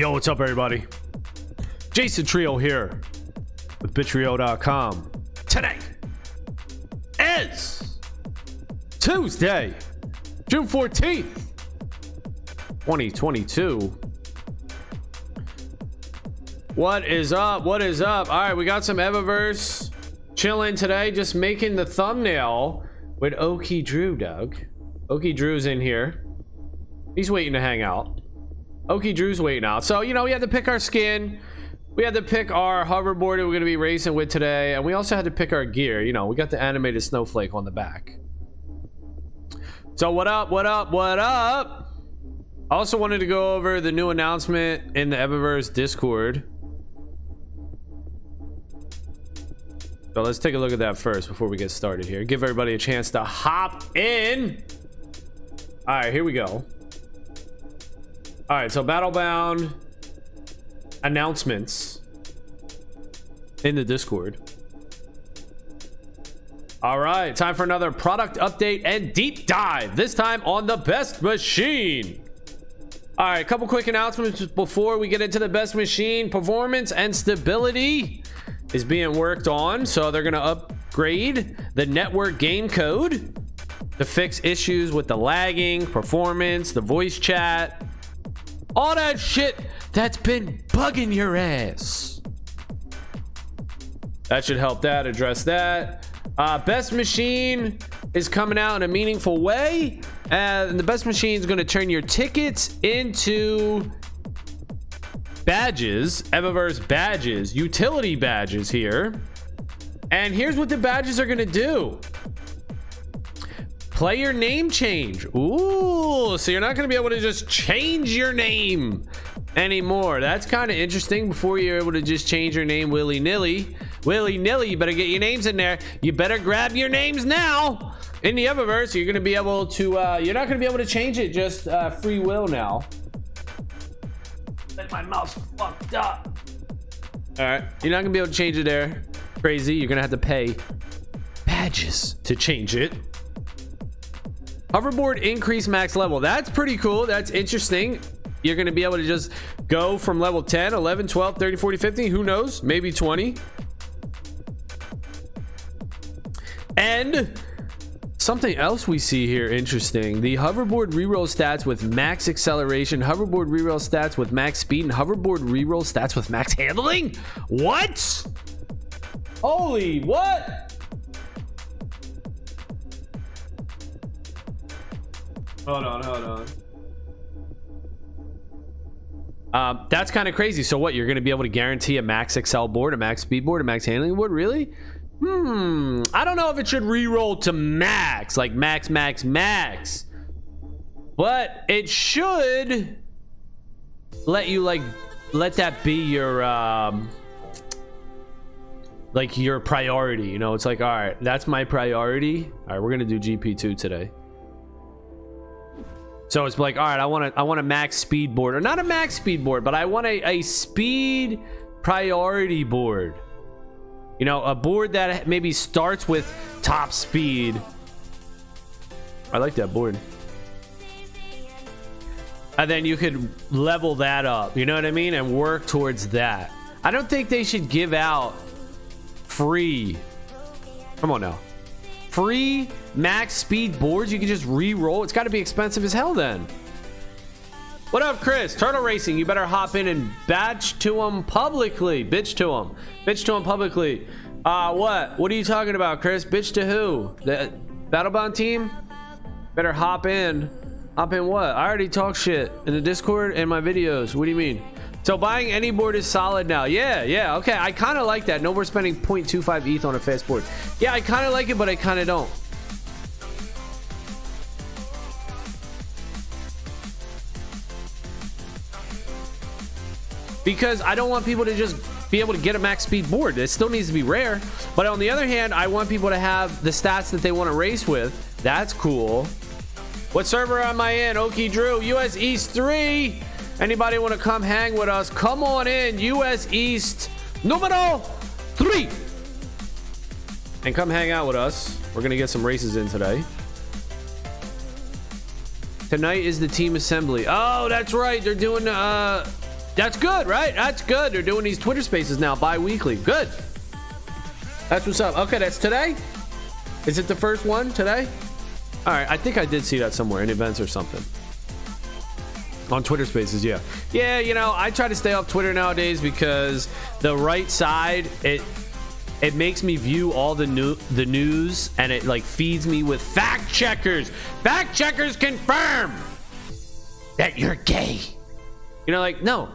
Yo, what's up, everybody? Jason Trio here with Bittrio.com. Today is Tuesday, June 14th, 2022. What is up? What is up? All right, we got some Evaverse chilling today, just making the thumbnail with Okie Drew, Doug. Okie Drew's in here. He's waiting to hang out. Okie Drew's waiting out. So, you know, we had to pick our skin. We had to pick our hoverboard that we're going to be racing with today. And we also had to pick our gear. You know, we got the animated snowflake on the back. So, what up? What up? What up? I also wanted to go over the new announcement in the Evaverse Discord. So, let's take a look at that first before we get started here. Give everybody a chance to hop in. All right, here we go. All right, so Battlebound announcements in the Discord. All right, time for another product update and deep dive, this time on the best machine. All right, a couple quick announcements before we get into the best machine. Performance and stability is being worked on, so they're going to upgrade the network game code to fix issues with the lagging, performance, the voice chat, all that shit that's been bugging your ass. That should help that, address that. Best machine is coming out in a meaningful way, and the best machine is going to turn your tickets into badges, Evaverse badges, utility badges here. And here's what the badges are going to do. Player name change. Ooh, so you're not going to be able to just change your name anymore. That's kind of interesting. Before you're able to just change your name willy-nilly, you better get your names in there. You better grab your names now. In the Evaverse, you're going to be able to, you're not going to be able to change it just free will now. My mouse fucked up. All right, you're not going to be able to change it there. Crazy. You're going to have to pay badges to change it. Hoverboard increase max level. That's pretty cool. That's interesting. You're going to be able to just go from level 10, 11, 12, 30, 40, 50. Who knows? Maybe 20. And something else we see here interesting. The hoverboard reroll stats with max acceleration, hoverboard reroll stats with max speed, and hoverboard reroll stats with max handling. What? Holy what? Hold on. That's kind of crazy. So what, you're going to be able to guarantee a max excel board, a max speed board, a max handling board? Really? I don't know if it should re-roll to max, like max, but it should let you let that be your like your priority. You know, it's like, all right, that's my priority. All right, we're going to do GP2 today. So it's like, all right, I want a max speed board, or not a max speed board, but I want a speed priority board. You know, a board that maybe starts with top speed. I like that board. And then you could level that up, you know what I mean? And work towards that. I don't think they should give out free. Come on now. Free max speed boards you can just re-roll. It's got to be expensive as hell then. What up, Chris? Turtle Racing, you better hop in and bitch to them publicly. Bitch to them publicly. What are you talking about, Chris? Bitch to who? The Battlebound team? Better hop in what? I already talk shit in the Discord and my videos. What do you mean? So buying any board is solid now. Yeah, okay. I kind of like that. No more spending 0.25 ETH on a fast board. Yeah, I kind of like it, but I kind of don't. Because I don't want people to just be able to get a max speed board. It still needs to be rare. But on the other hand, I want people to have the stats that they want to race with. That's cool. What server am I in? Okie Drew, US East 3. Anybody want to come hang with us? Come on in, US East numero 3. And come hang out with us. We're going to get some races in today. Tonight is the team assembly. Oh, that's right. They're doing That's good, right? That's good. They're doing these Twitter spaces now bi-weekly. Good. That's what's up. Okay, that's today. Is it the first one today? All right, I think I did see that somewhere in events or something. On Twitter spaces, yeah. Yeah, you know, I try to stay off Twitter nowadays because the right side, it makes me view all the news, and it like feeds me with fact checkers. Fact checkers confirm that you're gay. You know, like, no,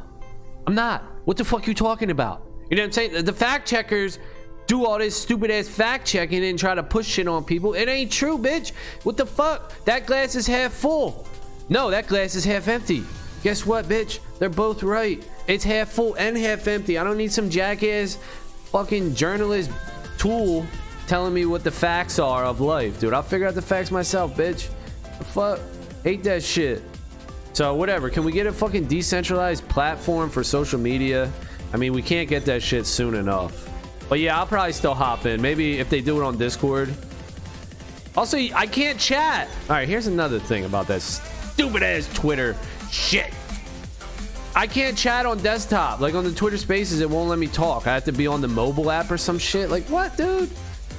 I'm not. What the fuck you talking about? You know what I'm saying? The fact checkers do all this stupid ass fact checking and try to push shit on people. It ain't true, bitch. What the fuck? That glass is half full. No, that glass is half empty. Guess what, bitch? They're both right. It's half full and half empty. I don't need some jackass fucking journalist tool telling me what the facts are of life, dude. I'll figure out the facts myself, bitch. The fuck? Hate that shit. So whatever. Can we get a fucking decentralized platform for social media? I mean, we can't get that shit soon enough. But yeah, I'll probably still hop in. Maybe if they do it on Discord. Also, I can't chat. All right, here's another thing about that stupid ass Twitter shit. I can't chat on desktop. Like on the Twitter spaces, it won't let me talk. I have to be on the mobile app or some shit. Like, what, dude?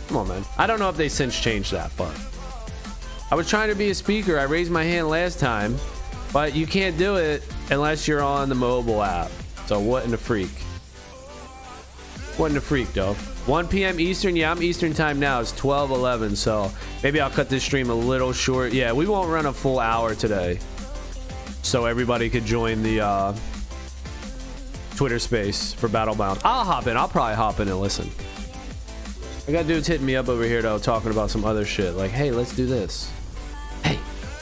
Come on, man. I don't know if they since changed that, but I was trying to be a speaker. I raised my hand last time, but you can't do it unless you're on the mobile app. So what in the freak? What in the freak, though? 1 p.m. Eastern. Yeah, I'm Eastern time now. It's 12:11, so maybe I'll cut this stream a little short. Yeah, we won't run a full hour today, so everybody could join the Twitter space for Battlebound. I'll hop in. I'll probably hop in and listen. I got dudes hitting me up over here, though, talking about some other shit. Like, hey, let's do this.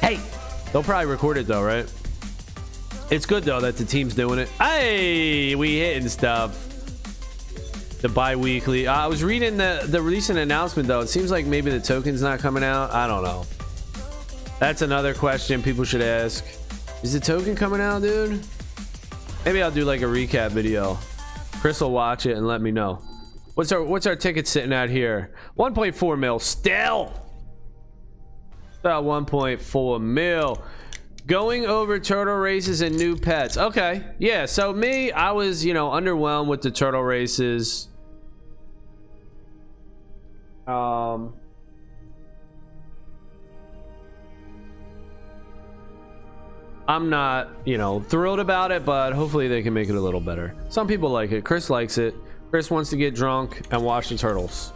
Hey. They'll probably record it, though, right? It's good, though, that the team's doing it. Hey, we hitting stuff. The bi-weekly. I was reading the recent announcement, though. It seems like maybe the token's not coming out. I don't know. That's another question people should ask. Is the token coming out, dude? Maybe I'll do like a recap video. Chris will watch it and let me know. What's our ticket sitting at here? 1.4 mil still. About 1.4 mil. Going over turtle races and new pets. Okay. Yeah, so me, I was, underwhelmed with the turtle races. I'm not, thrilled about it, but hopefully they can make it a little better. Some people like it. Chris likes it. Chris wants to get drunk and watch the turtles.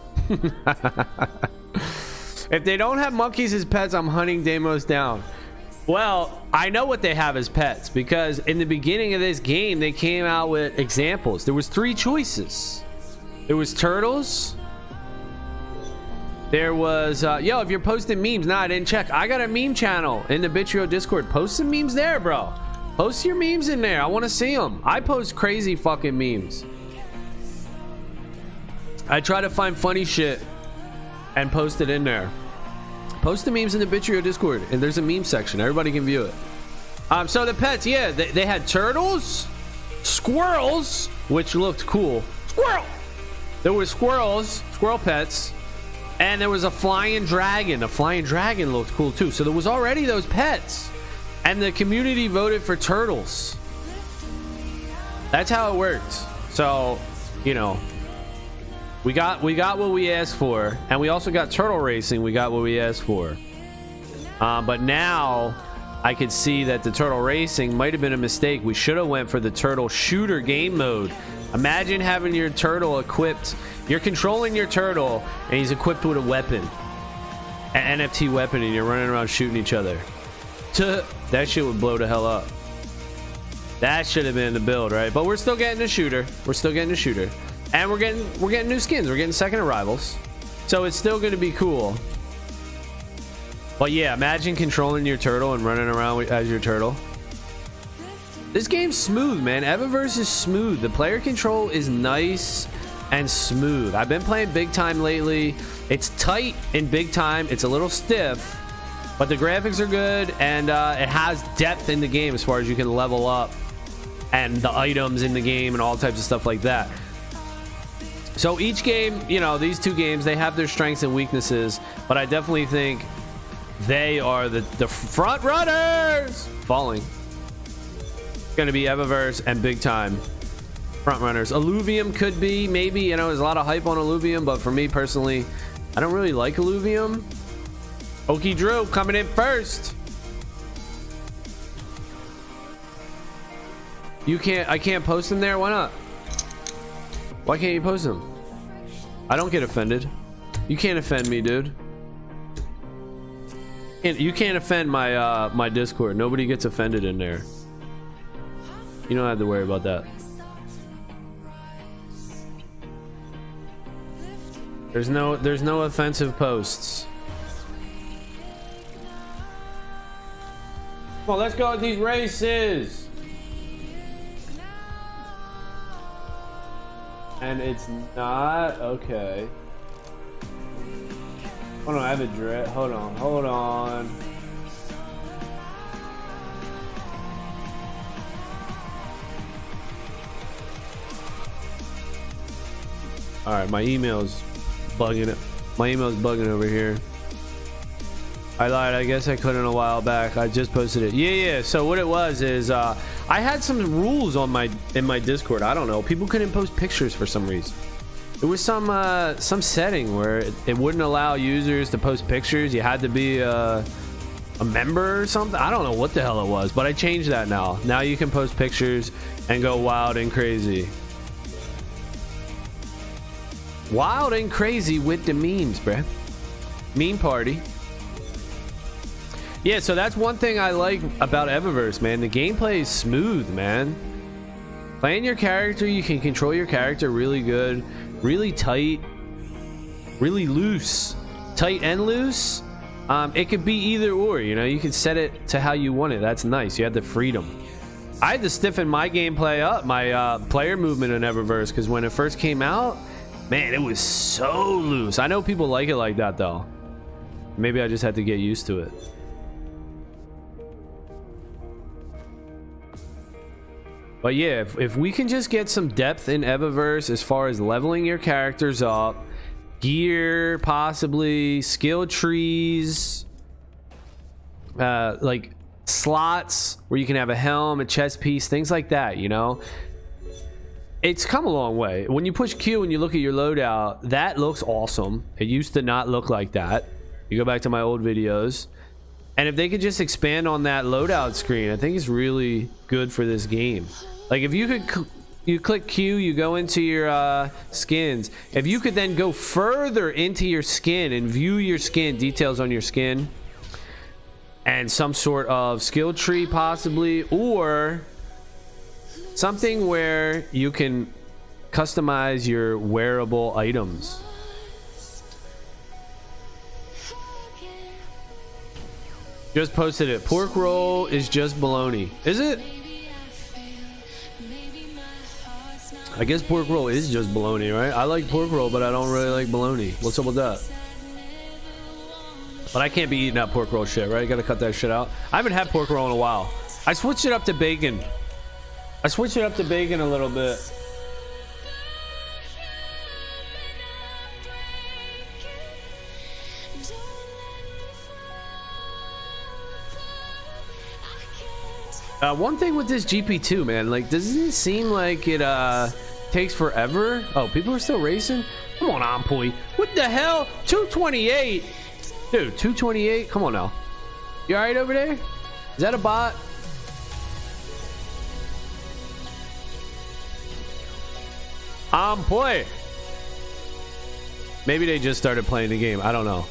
If they don't have monkeys as pets, I'm hunting Deimos down. Well, I know what they have as pets, because in the beginning of this game, they came out with examples. There was 3 choices. There was turtles. There was, yo, if you're posting memes, nah, I didn't check. I got a meme channel in the Bittrio Discord. Post some memes there, bro. Post your memes in there. I want to see them. I post crazy fucking memes. I try to find funny shit and post it in there. Post the memes in the Bittrio Discord, and there's a meme section. Everybody can view it. So the pets, yeah, they had turtles, squirrels, which looked cool. Squirrel! There were squirrels, squirrel pets. And there was a flying dragon. A flying dragon looked cool too. So there was already those pets. And the community voted for turtles. That's how it worked. So, we got what we asked for. And we also got turtle racing. We got what we asked for. But now I could see that the turtle racing might have been a mistake. We should have went for the turtle shooter game mode. Imagine having your turtle equipped. You're controlling your turtle, and he's equipped with a weapon, an NFT weapon, and you're running around shooting each other. That shit would blow the hell up. That should have been the build, right? But we're still getting a shooter. And we're getting new skins. We're getting second arrivals, so it's still going to be cool. But yeah, imagine controlling your turtle and running around as your turtle. This game's smooth, man. Evaverse is smooth. The player control is nice and smooth. I've been playing big time lately. It's tight in big time. It's a little stiff, but the graphics are good, and it has depth in the game as far as you can level up and the items in the game and all types of stuff like that. So each game, these 2 games, they have their strengths and weaknesses, but I definitely think they are the front runners. Falling. gonna be Evaverse and Big Time front runners. Alluvium could be, maybe, you know, there's a lot of hype on Alluvium, but for me personally, I don't really like Alluvium. Okie Drew coming in first. I can't post them there. Why not? Why can't you post them? I don't get offended. You can't offend me, dude. You can't offend my my Discord. Nobody gets offended in there. You don't have to worry about that. There's no offensive posts. Come on, let's go with these races. And it's not okay. Hold on, I have a dread. Hold on. All right, my email's bugging it. My email's bugging over here. I lied. I guess I couldn't a while back. I just posted it. Yeah. So what it was is I had some rules on in my Discord. I don't know. People couldn't post pictures for some reason. There was some setting where it wouldn't allow users to post pictures. You had to be a member or something. I don't know what the hell it was, but I changed that now. Now you can post pictures and go wild and crazy. Wild and crazy with the memes, bruh. Meme party. Yeah, so that's one thing I like about Evaverse, man. The gameplay is smooth, man. Playing your character, you can control your character really good, really tight, really loose. Tight and loose. It could be either or, you know. You can set it to how you want it. That's nice. You have the freedom. I had to stiffen my gameplay up, my player movement in Evaverse, because when it first came out, man, it was so loose. I know people like it like that, though. Maybe I just had to get used to it. But yeah, if we can just get some depth in Evaverse as far as leveling your characters up, gear, possibly, skill trees, like slots where you can have a helm, a chest piece, things like that, you know? It's come a long way. When you push Q and you look at your loadout, that looks awesome. It used to not look like that. You go back to my old videos. And if they could just expand on that loadout screen, I think it's really good for this game. Like if you click Q, you go into your skins. If you could then go further into your skin and view your skin, details on your skin, and some sort of skill tree possibly, or something where you can customize your wearable items. Just posted it. Pork roll is just bologna. Is it? I guess pork roll is just bologna, right? I like pork roll, but I don't really like bologna. What's up with that? But I can't be eating that pork roll shit, right? I gotta cut that shit out. I haven't had pork roll in a while. I switched it up to bacon. I switched it up to bacon a little bit. One thing with this GP2, man, like, doesn't it seem like it takes forever? Oh, people are still racing? Come on, Point. What the hell? 228? Dude, 228? Come on now. You alright over there? Is that a bot? Point. Maybe they just started playing the game. I don't know.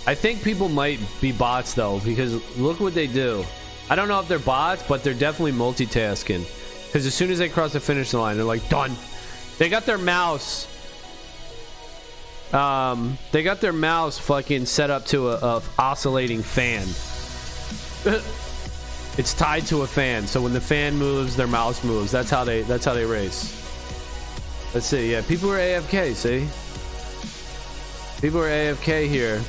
I think people might be bots though, because look what they do. I don't know if they're bots, but they're definitely multitasking. Because as soon as they cross the finish line, they're like, done. They got their mouse. They got their mouse fucking set up to a oscillating fan. It's tied to a fan, so when the fan moves, their mouse moves. That's how they race. Let's see. Yeah, people are AFK. See, people are AFK here.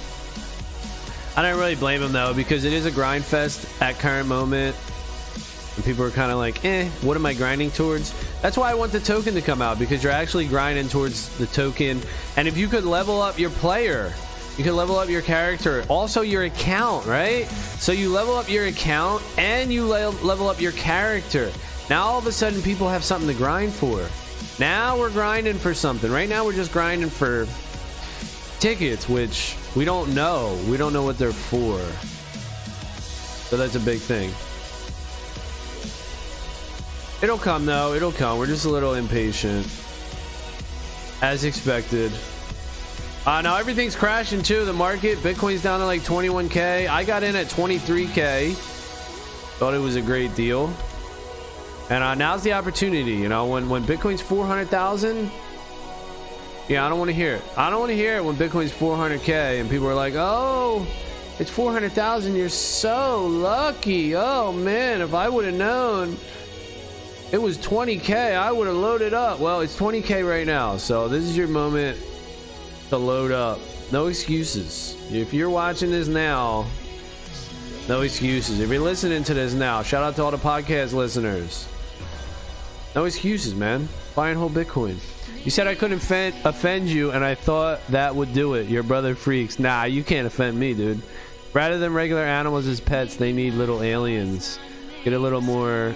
I don't really blame them though, because it is a grind fest at current moment, and people are kind of like, what am I grinding towards? That's why I want the token to come out, because you're actually grinding towards the token. And if you could level up your player, You can level up your character, also your account, right? So you level up your account and you level up your character. Now all of a sudden people have something to grind for. Now we're grinding for something. Right now we're just grinding for tickets, which we don't know. We don't know what they're for. So that's a big thing. It'll come though. It'll come. We're just a little impatient. As expected. Now everything's crashing too. The market, Bitcoin's down to like 21K. I got in at 23K. Thought it was a great deal. And now's the opportunity. You know, when Bitcoin's 400,000. Yeah, I don't want to hear it. I don't want to hear it when Bitcoin's 400K and people are like, oh, it's 400,000. You're so lucky. Oh man, if I would have known it was 20K, I would have loaded up. Well, it's 20K right now. So this is your moment to load up. No excuses. If you're watching this now, no excuses. If you're listening to this now, shout out to all the podcast listeners. No excuses, man. Buy and hold Bitcoin. You said I couldn't offend you, and I thought that would do it. Your brother freaks. Nah, you can't offend me, dude. Rather than regular animals as pets, they need little aliens. Get a little more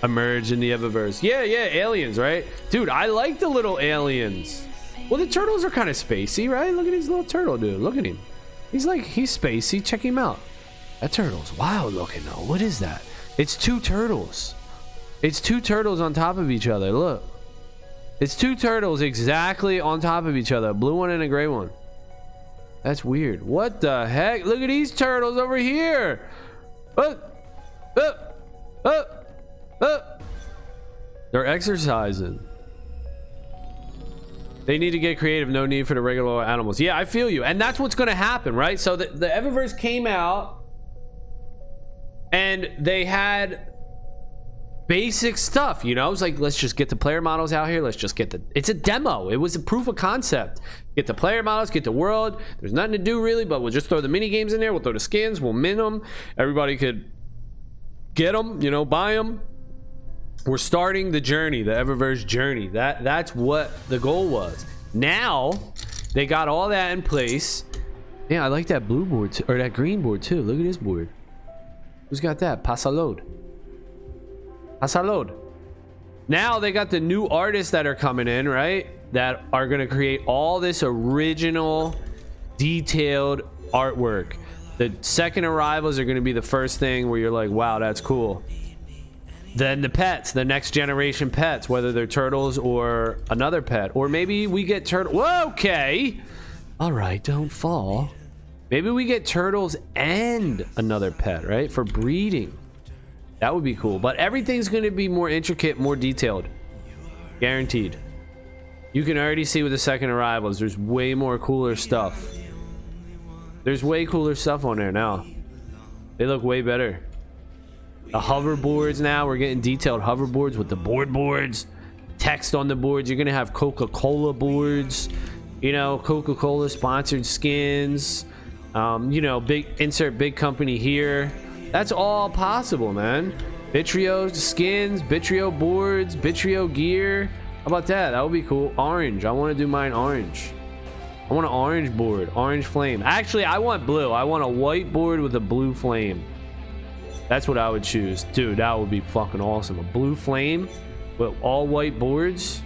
emerge in the Evaverse. Yeah, aliens, right? Dude, I like the little aliens. Well, the turtles are kind of spacey, right? Look at his little turtle, dude. Look at him. He's spacey. Check him out. That turtle's wild looking, though. What is that? It's two turtles. It's two turtles on top of each other. Look. It's two turtles exactly on top of each other. A blue one and a gray one. That's weird. What the heck? Look at these turtles over here. They're exercising. They need to get creative. No need for the regular animals. Yeah, I feel you. And that's what's going to happen, right? So the Evaverse came out and they had basic stuff, you know. It's like, let's just get the player models out here. Let's just get it's a demo. It was a proof of concept. Get the player models, get the world. There's nothing to do really, but we'll just throw the mini games in there. We'll throw the skins. We'll mint them. Everybody could get them, you know, buy them. We're starting the journey, the Evaverse journey. That's what the goal was. Now they got all that in place. Yeah, I like that blue board or that green board too. Look at this board. Who's got that? Pasalode. Pasalode. Now they got the new artists that are coming in, right? That are going to create all this original, detailed artwork. The second arrivals are going to be the first thing where you're like, wow, that's cool. Then the pets, the next generation pets, whether they're turtles or another pet, or maybe we get turtle. Whoa, okay. All right, don't fall. Maybe we get turtles and another pet, right? For breeding. That would be cool. But everything's going to be more intricate, more detailed. Guaranteed. You can already see with the second arrivals, there's way more cooler stuff. There's way cooler stuff on there now. They look way better. The hoverboards now, we're getting detailed hoverboards with the boards, text on the boards. You're gonna have Coca-Cola boards, you know, Coca-Cola sponsored skins, you know, big company here. That's all possible, man. Bittrio skins, Bittrio boards, Bittrio gear. How about that? That would be cool. Orange. I want to do mine orange. I want an orange board, orange flame. Actually, I want blue. I want a white board with a blue flame. That's what I would choose. Dude, that would be fucking awesome. A blue flame with all white boards.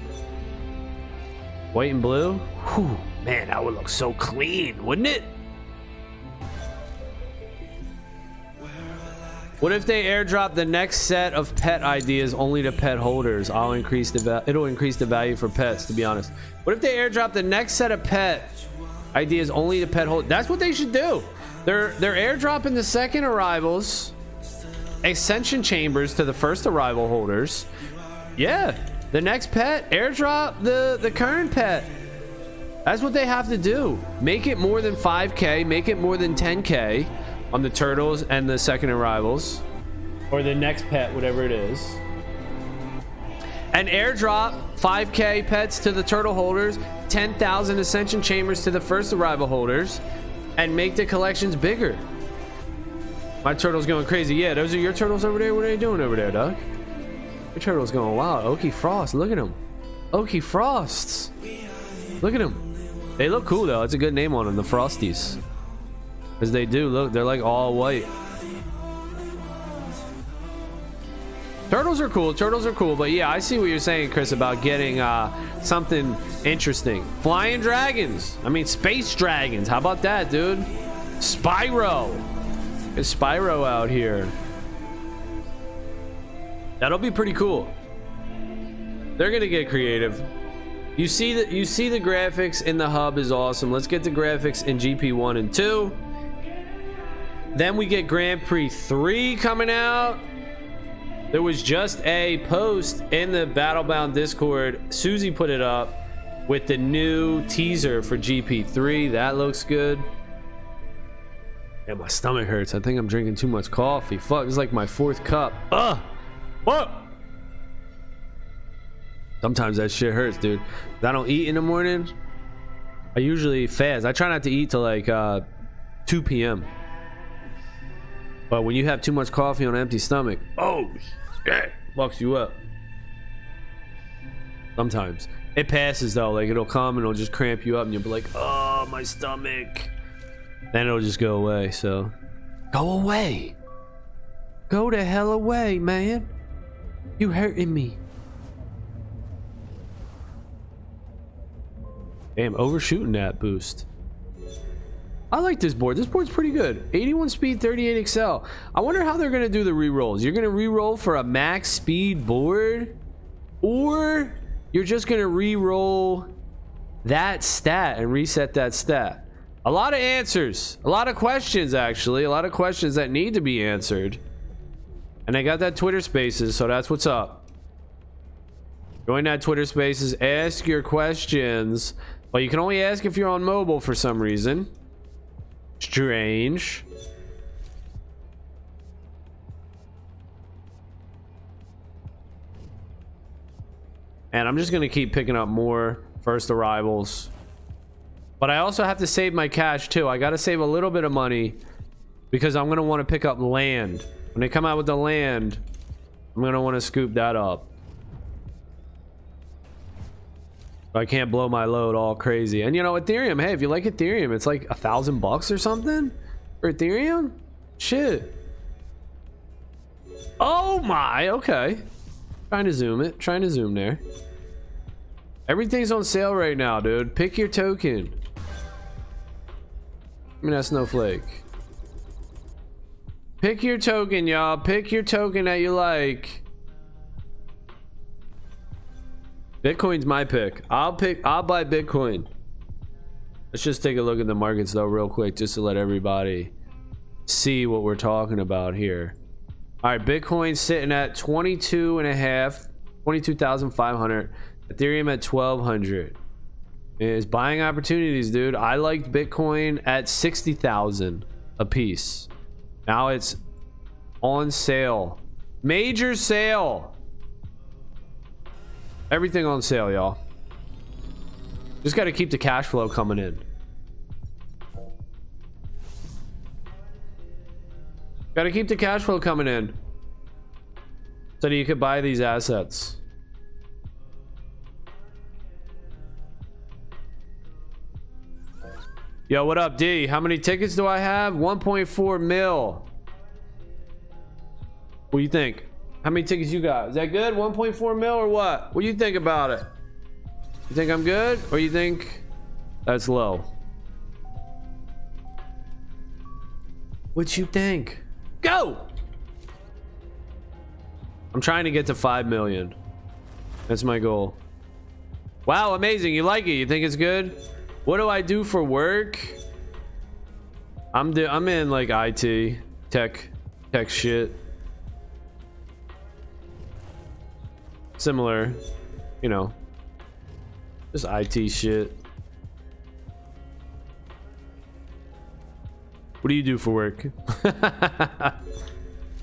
White and blue. Whew, man, that would look so clean, wouldn't it? What if they airdrop the next set of pet ideas only to pet holders? It'll increase the value for pets, to be honest. What if they airdrop the next set of pet ideas only to pet holders? That's what they should do. They're airdropping the second arrivals ascension chambers to the first arrival holders. Yeah, the next pet, airdrop the current pet. That's what they have to do. Make it more than 5K, make it more than 10K on the turtles and the second arrivals, or the next pet, whatever it is, and airdrop 5K pets to the turtle holders, 10,000 ascension chambers to the first arrival holders, and make the collections bigger. My turtle's going crazy. Yeah, those are your turtles over there. What are they doing over there, Doug? Your turtle's going wild. Oaky Frost, look at him. Oaky Frosts, look at him. They look cool though. It's a good name on them, the Frosties. Because they do look, they're like all white. Turtles are cool. Turtles are cool. But yeah, I see what you're saying, Chris, about getting something interesting. Flying dragons. I mean, space dragons. How about that, dude? Spyro. Get Spyro out here. That'll be pretty cool. They're gonna get creative. You see the graphics in the hub is awesome. Let's get the graphics in GP1 and 2. Then we get Grand Prix 3 coming out. There was just a post in the Battlebound Discord. Susie put it up with the new teaser for GP3. That looks good. Yeah, my stomach hurts. I think I'm drinking too much coffee. Fuck, it's like my 4th cup. Ugh. What? Sometimes that shit hurts, dude. I don't eat in the morning. I usually fast. I try not to eat till like 2 p.m. But when you have too much coffee on an empty stomach, oh shit, fucks you up. Sometimes it passes though. Like it'll come and it'll just cramp you up, and you'll be like, "Oh, my stomach." Then it'll just go away. So, go away. Go the hell away, man. You hurting me. Damn, overshooting that boost. I like this board. This board's pretty good. 81 speed, 38 excel. I wonder how they're gonna do the re-rolls. You're gonna re-roll for a max speed board, or you're just gonna re-roll that stat and reset that stat. A lot of answers, a lot of questions, actually, a lot of questions that need to be answered. And I got that Twitter Spaces, so that's what's up. Join that Twitter Spaces, ask your questions, but you can only ask if you're on mobile for some reason. Strange. And I'm just gonna keep picking up more first arrivals, but I also have to save my cash too. I gotta save a little bit of money because I'm gonna want to pick up land. When they come out with the land, I'm gonna want to scoop that up. I can't blow my load all crazy. And you know, Ethereum, hey, if you like Ethereum, it's like $1,000 or something for Ethereum. Shit. Oh my, okay. Trying to zoom it, trying to zoom there. Everything's on sale right now, dude. Pick your token. I mean, that's Snowflake. Pick your token, y'all. Pick your token that you like. Bitcoin's my pick. I'll buy Bitcoin. Let's just take a look at the markets though real quick, just to let everybody see what we're talking about here. All right, Bitcoin's sitting at 22,500. Ethereum at 1,200. It's buying opportunities, dude. I liked Bitcoin at 60,000 a piece. Now it's on sale. Major sale. Everything on sale, y'all. Just got to keep the cash flow coming in. Got to keep the cash flow coming in so that you could buy these assets. Yo, what up, D? How many tickets do I have? 1.4 mil. What do you think? How many tickets you got? Is that good? 1.4 mil or what? What do you think about it? You think I'm good, or you think that's low? What you think? Go! I'm trying to get to 5 million. That's my goal. Wow, amazing. You like it? You think it's good? What do I do for work? I'm in like IT, tech shit. Similar, you know, just IT shit. What do you do for work? The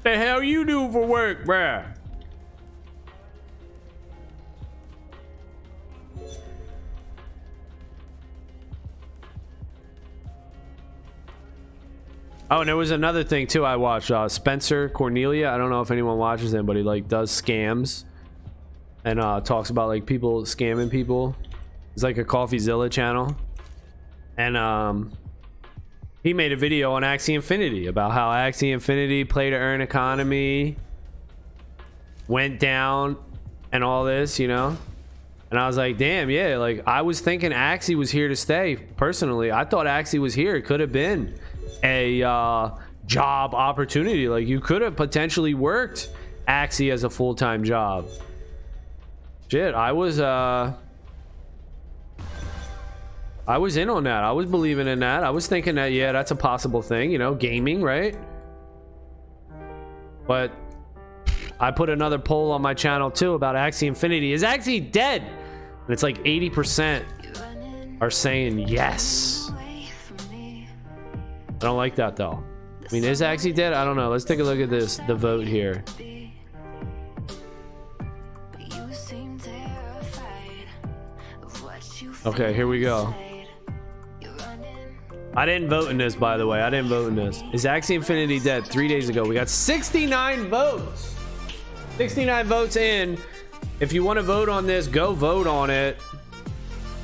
hell you do for work, bruh? Oh, and there was another thing too I watched. Spencer Cornelia. I don't know if anyone watches him, but he like does scams and talks about like people scamming people. It's like a CoffeeZilla channel. And he made a video on Axie Infinity about how Axie Infinity play to earn economy went down and all this, you know. And I was like, damn, yeah, like I was thinking Axie was here to stay. Personally, I thought Axie was here. It could have been a job opportunity. Like you could have potentially worked Axie as a full-time job. Shit, I was in on that. I was believing in that. I was thinking that, yeah, that's a possible thing, you know, gaming, right? But I put another poll on my channel too about Axie Infinity. Is Axie dead? And it's like 80% are saying yes. I don't like that though. I mean, is Axie dead? I don't know. Let's take a look at this, the vote here. Okay, here we go. I didn't vote in this, by the way. I didn't vote in this. Is Axie Infinity dead? 3 days ago. We got 69 votes. 69 votes in. If you want to vote on this, go vote on it.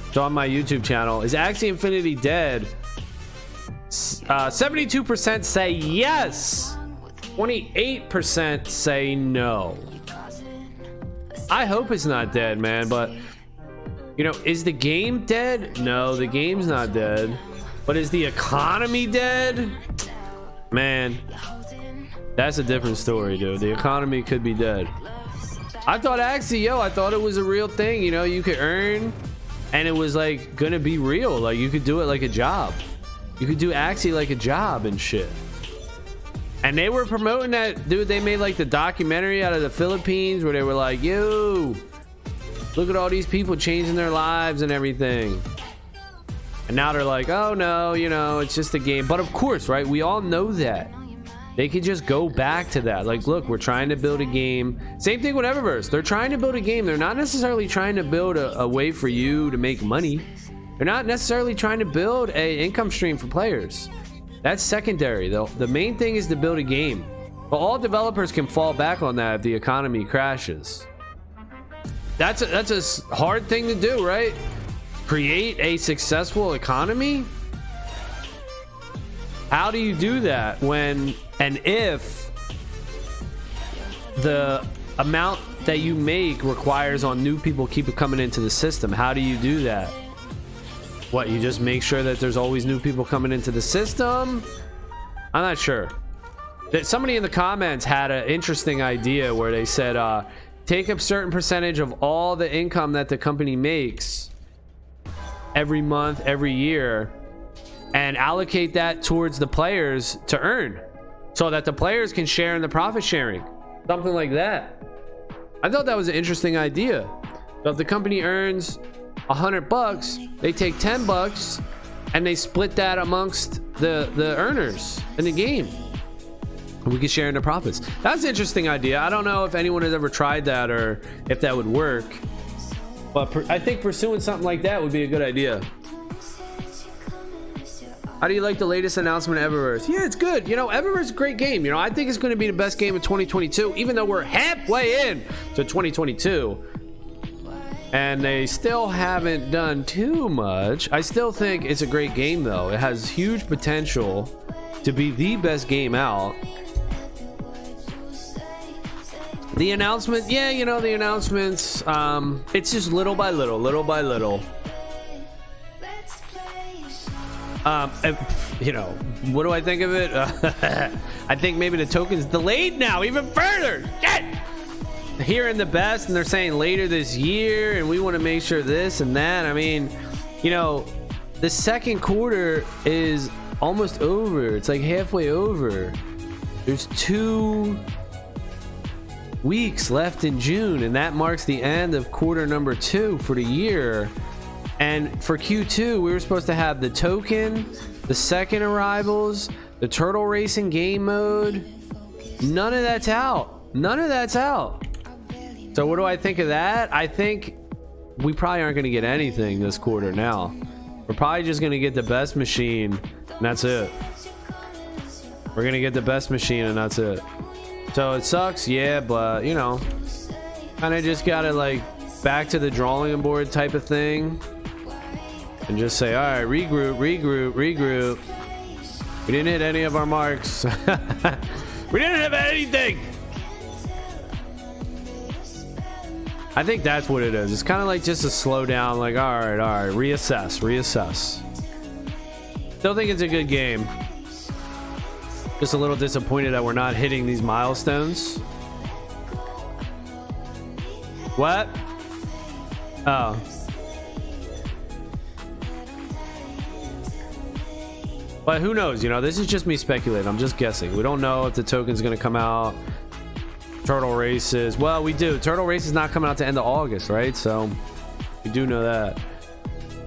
It's on my YouTube channel. Is Axie Infinity dead? 72% say yes. 28% say no. I hope it's not dead, man, but you know, is the game dead? No, the game's not dead. But is the economy dead? Man, that's a different story, dude. The economy could be dead. I thought Axie, I thought it was a real thing. You know, you could earn and it was like gonna be real. Like you could do it like a job. You could do Axie like a job and shit. And they were promoting that, dude. They made like the documentary out of the Philippines where they were like, yo, look at all these people changing their lives and everything. And now they're like, oh no, you know, it's just a game. But of course, right, we all know that they could just go back to that. Like, look, we're trying to build a game. Same thing with Eververse. They're trying to build a game. They're not necessarily trying to build a way for you to make money. They're not necessarily trying to build a income stream for players. That's secondary though. The main thing is to build a game. But all developers can fall back on that if the economy crashes. That's a hard thing to do, right? Create a successful economy. How do you do that when and if the amount that you make requires on new people keep coming into the system? How do you do that? What, you just make sure that there's always new people coming into the system? I'm not sure. Somebody in the comments had an interesting idea where they said take a certain percentage of all the income that the company makes every month, every year, and allocate that towards the players to earn so that the players can share in the profit sharing. Something like that. I thought that was an interesting idea. So if the company earns $100, they take $10 and they split that amongst the earners in the game. We can share in the profits. That's an interesting idea. I don't know if anyone has ever tried that or if that would work, but I think pursuing something like that would be a good idea. How do you like the latest announcement of Eververse? Yeah, it's good. You know, Eververse is a great game. You know, I think it's going to be the best game of 2022, even though we're halfway in to 2022 and they still haven't done too much. I still think it's a great game though. It has huge potential to be the best game out. The announcement, yeah, you know, the announcements, it's just little by little. You know, what do I think of it? I think maybe the token's delayed now even further. Shit! Hearing the best, and they're saying later this year, and we want to make sure this and that. I mean, you know, the second quarter is almost over. It's like halfway over. There's 2 weeks left in June, and that marks the end of quarter number 2 for the year. And for Q2, we were supposed to have the token, the second arrivals, the turtle racing game mode. None of that's out. So what do I think of that? I think we probably aren't going to get anything this quarter now. We're probably just going to get the best machine, and that's it. We're going to get the best machine, and that's it. So it sucks, yeah, but, you know, kind of just got to, like, back to the drawing board type of thing. and just say, all right, regroup. We didn't hit any of our marks. We didn't have anything. I think that's what it is. It's kind of like just a slow down, like, all right, reassess. Still think it's a good game. Just a little disappointed that we're not hitting these milestones. What? Oh. But who knows? You know, this is just me speculating. I'm just guessing. We don't know if the token's going to come out. Turtle Races. Well, we do. Turtle Race is not coming out to end of August, right? So we do know that.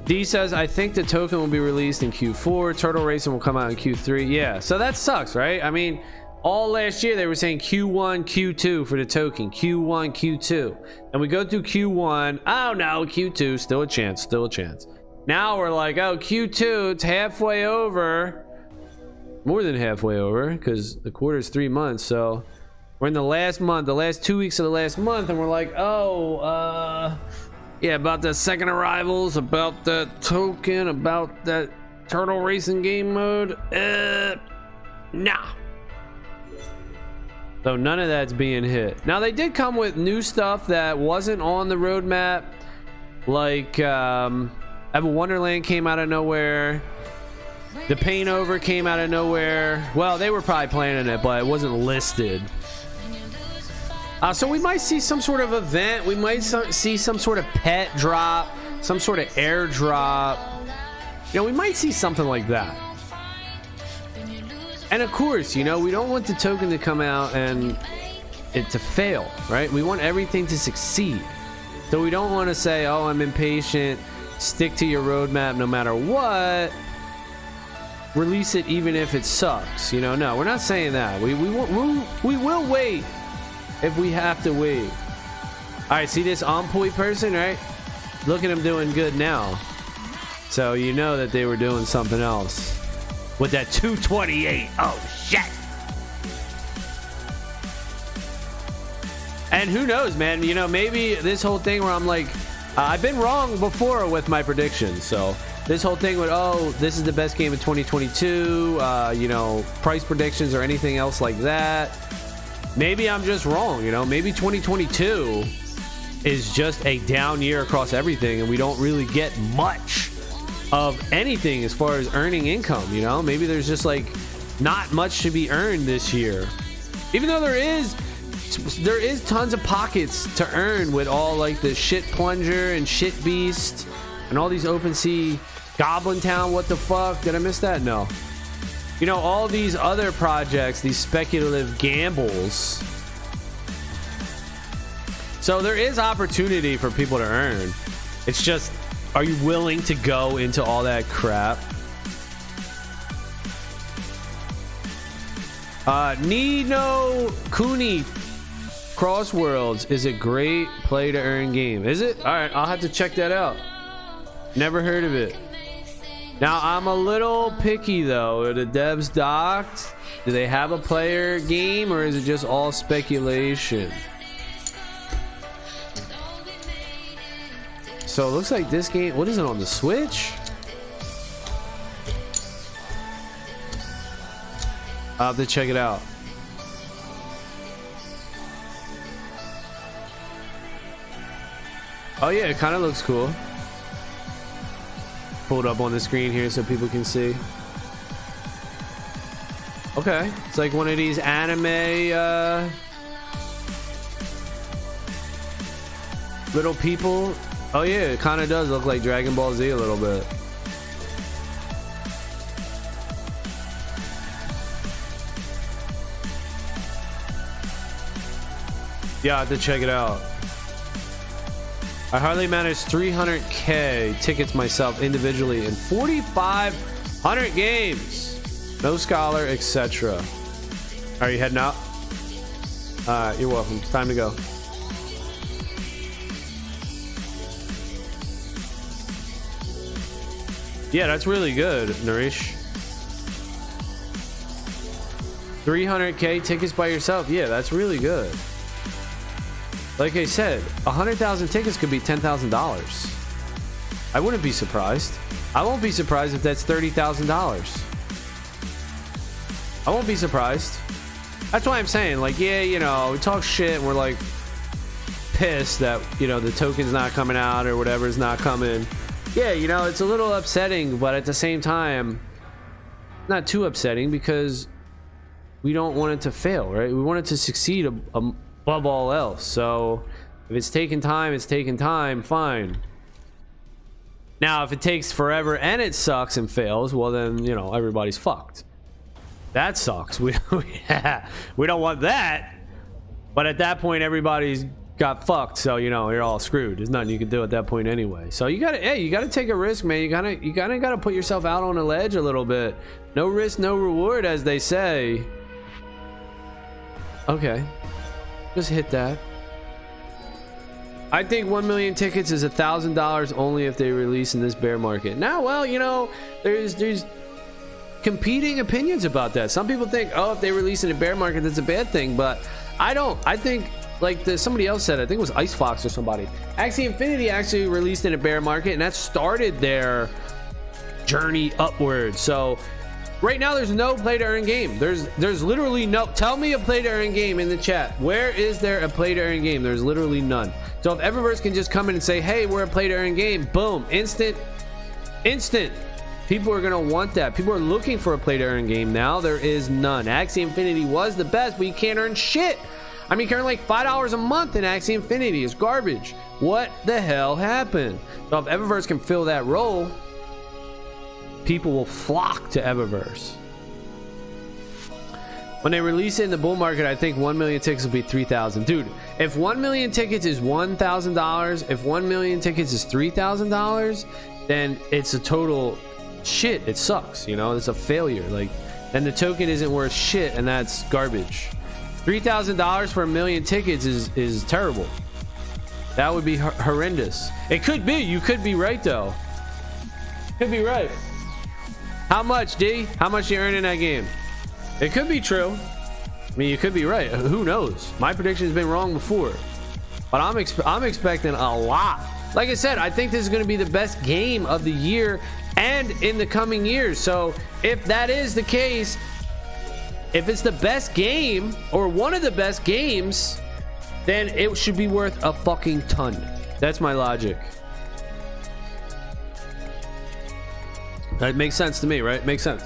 D says, I think the token will be released in Q4. Turtle Racing will come out in Q3. Yeah, so that sucks, right? I mean, all last year they were saying Q1, Q2 for the token. Q1, Q2. And we go through Q1. Oh no, Q2, still a chance. Now we're like, oh, Q2, it's halfway over. More than halfway over, because the quarter is 3 months. So we're in the last month, the last 2 weeks of the last month, and we're like, oh, yeah, about the second arrivals, about the token, about that turtle racing game mode. Nah. So none of that's being hit. Now they did come with new stuff that wasn't on the roadmap, like Ever Wonderland came out of nowhere. The Paint Over came out of nowhere. Well, they were probably planning it, but it wasn't listed. So we might see some sort of event. We might see some sort of pet drop, some sort of airdrop. You know, we might see something like that. And of course, you know, we don't want the token to come out and it to fail, right? We want everything to succeed. So we don't want to say, oh, I'm impatient. Stick to your roadmap no matter what. Release it even if it sucks. You know, no, we're not saying that. We will wait if we have to wait. All right, see this on point person, right? Look at him doing good now. So you know that they were doing something else with that 228. Oh shit. And who knows, man? You know, maybe this whole thing where I'm like, I've been wrong before with my predictions. So this whole thing with, oh, this is the best game of 2022, you know, price predictions or anything else like that. Maybe I'm just wrong, you know. Maybe 2022 is just a down year across everything and we don't really get much of anything as far as earning income, you know. Maybe there's just like not much to be earned this year, even though there is tons of pockets to earn with all like the shit plunger and shit beast and all these open sea Goblin Town. What the fuck, did I miss that? No, you know, all these other projects, these speculative gambles. So there is opportunity for people to earn. It's just, are you willing to go into all that crap? Nino Cooney Crossworlds is a great play to earn game. Is it? All right, I'll have to check that out. Never heard of it. Now I'm a little picky though. Are the devs docked? Do they have a player game or is it just all speculation? So it looks like this game, what is it, on the Switch? I'll have to check it out. Oh yeah, it kind of looks cool. Pulled up on the screen here so people can see. Okay, it's like one of these anime little people. Oh yeah, it kind of does look like Dragon Ball Z a little bit. Yeah, I have to check it out. I hardly managed 300k tickets myself individually in 4,500 games. No scholar, etc. Are you heading out? You're welcome. It's time to go. Yeah, that's really good, Naresh. 300k tickets by yourself. Yeah, that's really good. Like I said, 100,000 tickets could be $10,000. I wouldn't be surprised. I won't be surprised if that's $30,000. I won't be surprised. That's why I'm saying, like, yeah, you know, we talk shit and we're like pissed that, you know, the token's not coming out or whatever is not coming. Yeah, you know, it's a little upsetting, but at the same time, not too upsetting because we don't want it to fail, right? We want it to succeed above all else. So if it's taking time, it's taking time, fine. Now, if it takes forever and it sucks and fails, well then, you know, everybody's fucked. That sucks. We don't want that. But at that point, everybody's got fucked. So, you know, you're all screwed. There's nothing you can do at that point anyway. So you gotta, hey, you gotta take a risk, man. You gotta put yourself out on a ledge a little bit. No risk, no reward, as they say. Okay, just hit that. I think 1 million tickets is $1,000 only if they release in this bear market. Now, well, you know, there's competing opinions about that. Some people think, oh, if they release in a bear market, that's a bad thing. But I don't. I think, like somebody else said, I think it was Ice Fox or somebody. Axie Infinity actually released in a bear market, and that started their journey upward. So right now, there's no play to earn game. There's literally no. Tell me a play to earn game in the chat. Where is there a play to earn game? There's literally none. So if Eververse can just come in and say, hey, we're a play to earn game, boom, instant. People are gonna want that. People are looking for a play to earn game now. There is none. Axie Infinity was the best, but you can't earn shit. I mean, you can earn like $5 a month in Axie Infinity. It's garbage. What the hell happened? So if Eververse can fill that role, people will flock to Eververse. When they release it in the bull market, I think 1 million tickets will be 3,000. Dude, if 1 million tickets is $1,000, if 1 million tickets is $3,000, then it's a total shit. It sucks, you know, it's a failure. Like, then the token isn't worth shit, and that's garbage. $3,000 for 1 million tickets is terrible. That would be horrendous. It could be. You could be right, though. Could be right. How much, D? How much do you earn in that game? It could be true. I mean, you could be right. Who knows? My prediction's been wrong before, but I'm expecting a lot. Like I said, I think this is going to be the best game of the year and in the coming years. So if that is the case, if it's the best game or one of the best games, then it should be worth a fucking ton. That's my logic. That makes sense to me, right? Makes sense.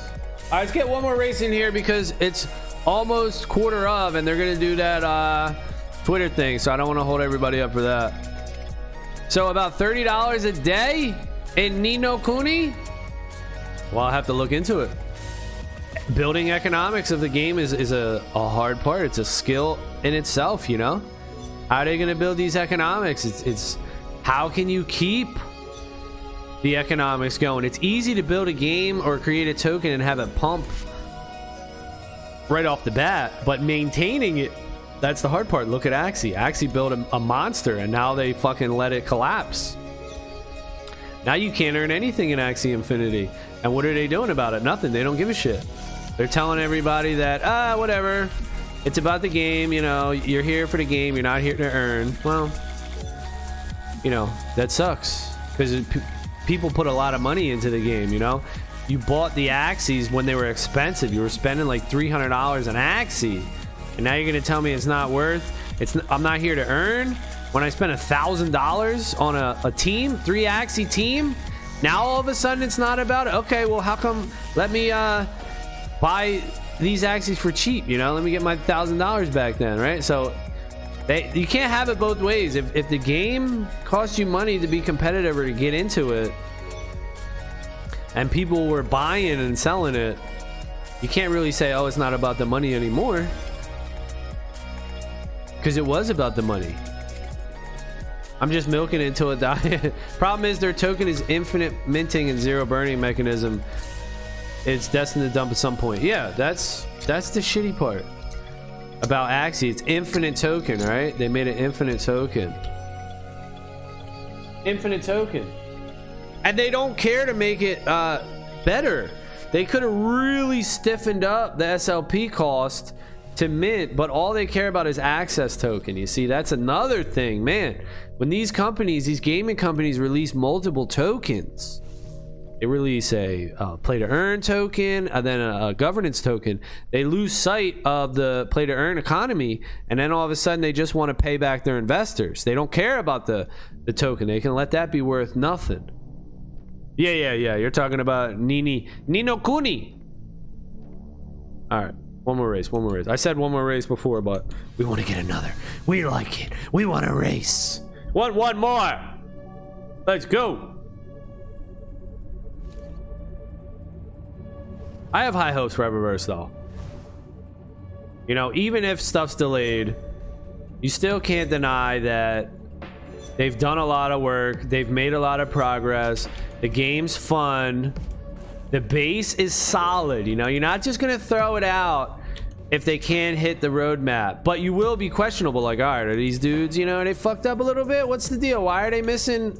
All right, let's get one more race in here because it's almost quarter of, and they're gonna do that Twitter thing, so I don't want to hold everybody up for that. So about $30 a day in Ni no Kuni. Well, I'll have to look into it. Building economics of the game is a hard part. It's a skill in itself, you know. How are they gonna build these economics? It's how can you keep the economics going? It's easy to build a game or create a token and have it pump right off the bat, but maintaining it, that's the hard part. Look at Axie. Axie built a monster, and now they fucking let it collapse. Now you can't earn anything in Axie Infinity. And what are they doing about it? Nothing. They don't give a shit. They're telling everybody that whatever, it's about the game, you know, you're here for the game, you're not here to earn. Well, you know, that sucks because people put a lot of money into the game, you know. You bought the Axies when they were expensive. You were spending like $300 an Axie, and now you're gonna tell me it's not worth. I'm not here to earn when I spent $1,000 on a team, 3 Axie team. Now all of a sudden it's not about it. Okay, well, how come? Let me buy these Axies for cheap. You know, let me get my $1,000 back then, right? So you can't have it both ways. If the game costs you money to be competitive or to get into it, and people were buying and selling it, you can't really say, oh, it's not about the money anymore, because it was about the money. I'm just milking it until it dies. Problem is their token is infinite minting and zero burning mechanism. It's destined to dump at some point. Yeah, that's the shitty part about Axie. It's infinite token, right? They made an infinite token. Infinite token. And they don't care to make it better. They could have really stiffened up the SLP cost to mint, but all they care about is access token. You see, that's another thing, man. When these companies, these gaming companies, release multiple tokens, They release a play to earn token and then a governance token. They lose sight of the play to earn economy, and then all of a sudden they just want to pay back their investors. They don't care about the token. They can let that be worth nothing. Yeah. You're talking about Nino Kuni. All right, one more race. I said one more race before, but we want to get another. We like it. We want a race. One more. Let's go. I have high hopes for Evaverse though. You know, even if stuff's delayed, you still can't deny that they've done a lot of work. They've made a lot of progress. The game's fun. The base is solid. You know, you're not just going to throw it out if they can't hit the roadmap, but you will be questionable. Like, all right, are these dudes, you know, they fucked up a little bit? What's the deal? Why are they missing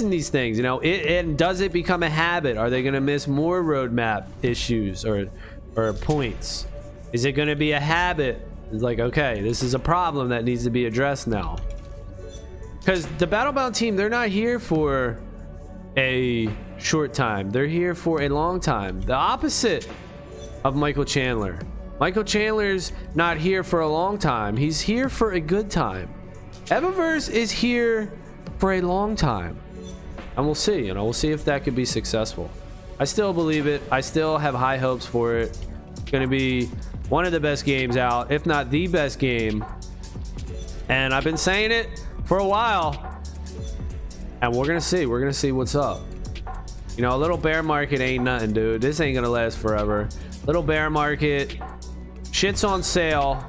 these things? You know, and does it become a habit? Are they going to miss more roadmap issues or points? Is it going to be a habit? It's like, okay, this is a problem that needs to be addressed now. Because the Battlebound team, they're not here for a short time. They're here for a long time. The opposite of Michael Chandler. Michael Chandler's not here for a long time. He's here for a good time. Evaverse is here for a long time. And we'll see, you know, we'll see if that could be successful. I still believe it. I still have high hopes for it. It's going to be one of the best games out, if not the best game. And I've been saying it for a while. And we're going to see. We're going to see what's up. You know, a little bear market ain't nothing, dude. This ain't going to last forever. Little bear market. Shit's on sale.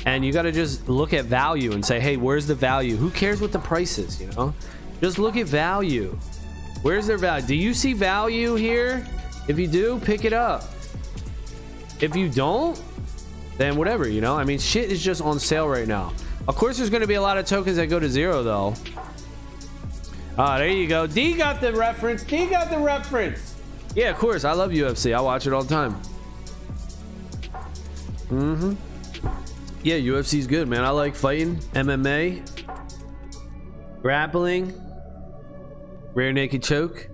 And you got to just look at value and say, hey, where's the value? Who cares what the price is, you know? Just look at value. Where's their value? Do you see value here? If you do, pick it up. If you don't, then whatever, you know? I mean, shit is just on sale right now. Of course, there's going to be a lot of tokens that go to zero, though. Ah, there you go. D got the reference. D got the reference. Yeah, of course. I love UFC. I watch it all the time. Yeah, UFC's good, man. I like fighting, MMA, grappling, rear naked choke.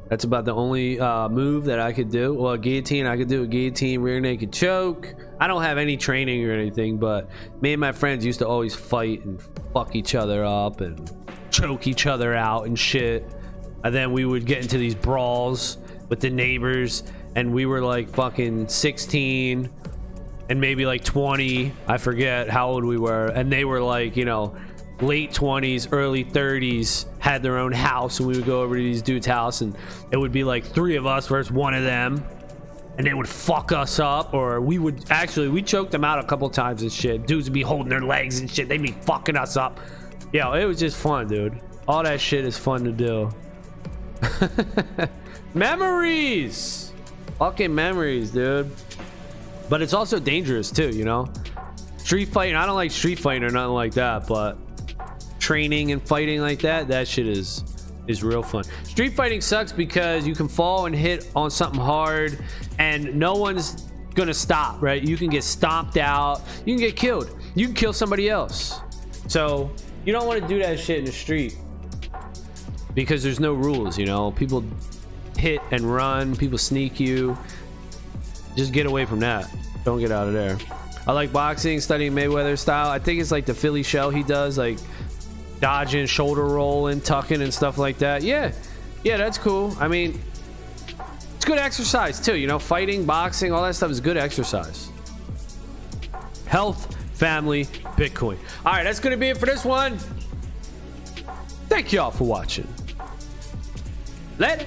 That's about the only move that I could do. Well, guillotine, I could do a guillotine, rear naked choke. I don't have any training or anything, but me and my friends used to always fight and fuck each other up and choke each other out and shit. And then we would get into these brawls with the neighbors, and we were like fucking 16 and maybe like 20. I forget how old we were, and they were like, you know, late 20s, early 30s, had their own house, and we would go over to these dudes' house, and it would be like 3 of us versus 1 of them, and they would fuck us up, or we choked them out a couple times and shit. Dudes would be holding their legs and shit. They'd be fucking us up. Yo, it was just fun, dude. All that shit is fun to do. Memories, fucking memories, dude. But it's also dangerous too, you know. Street fighting, I don't like street fighting or nothing like that, but training and fighting like that shit is real fun. Street fighting sucks because you can fall and hit on something hard and no one's gonna stop, right? You can get stomped out, you can get killed, you can kill somebody else. So you don't want to do that shit in the street because there's no rules, you know. People hit and run, people sneak you. Just get away from that. Don't get out of there. I like boxing, studying Mayweather style. I think it's like the Philly shell he does, like dodging, shoulder rolling, tucking and stuff like that. Yeah, that's cool. I mean, it's good exercise too, you know. Fighting, boxing, all that stuff is good exercise. Health, family, Bitcoin. All right, that's gonna be it for this one. Thank y'all for watching. Later.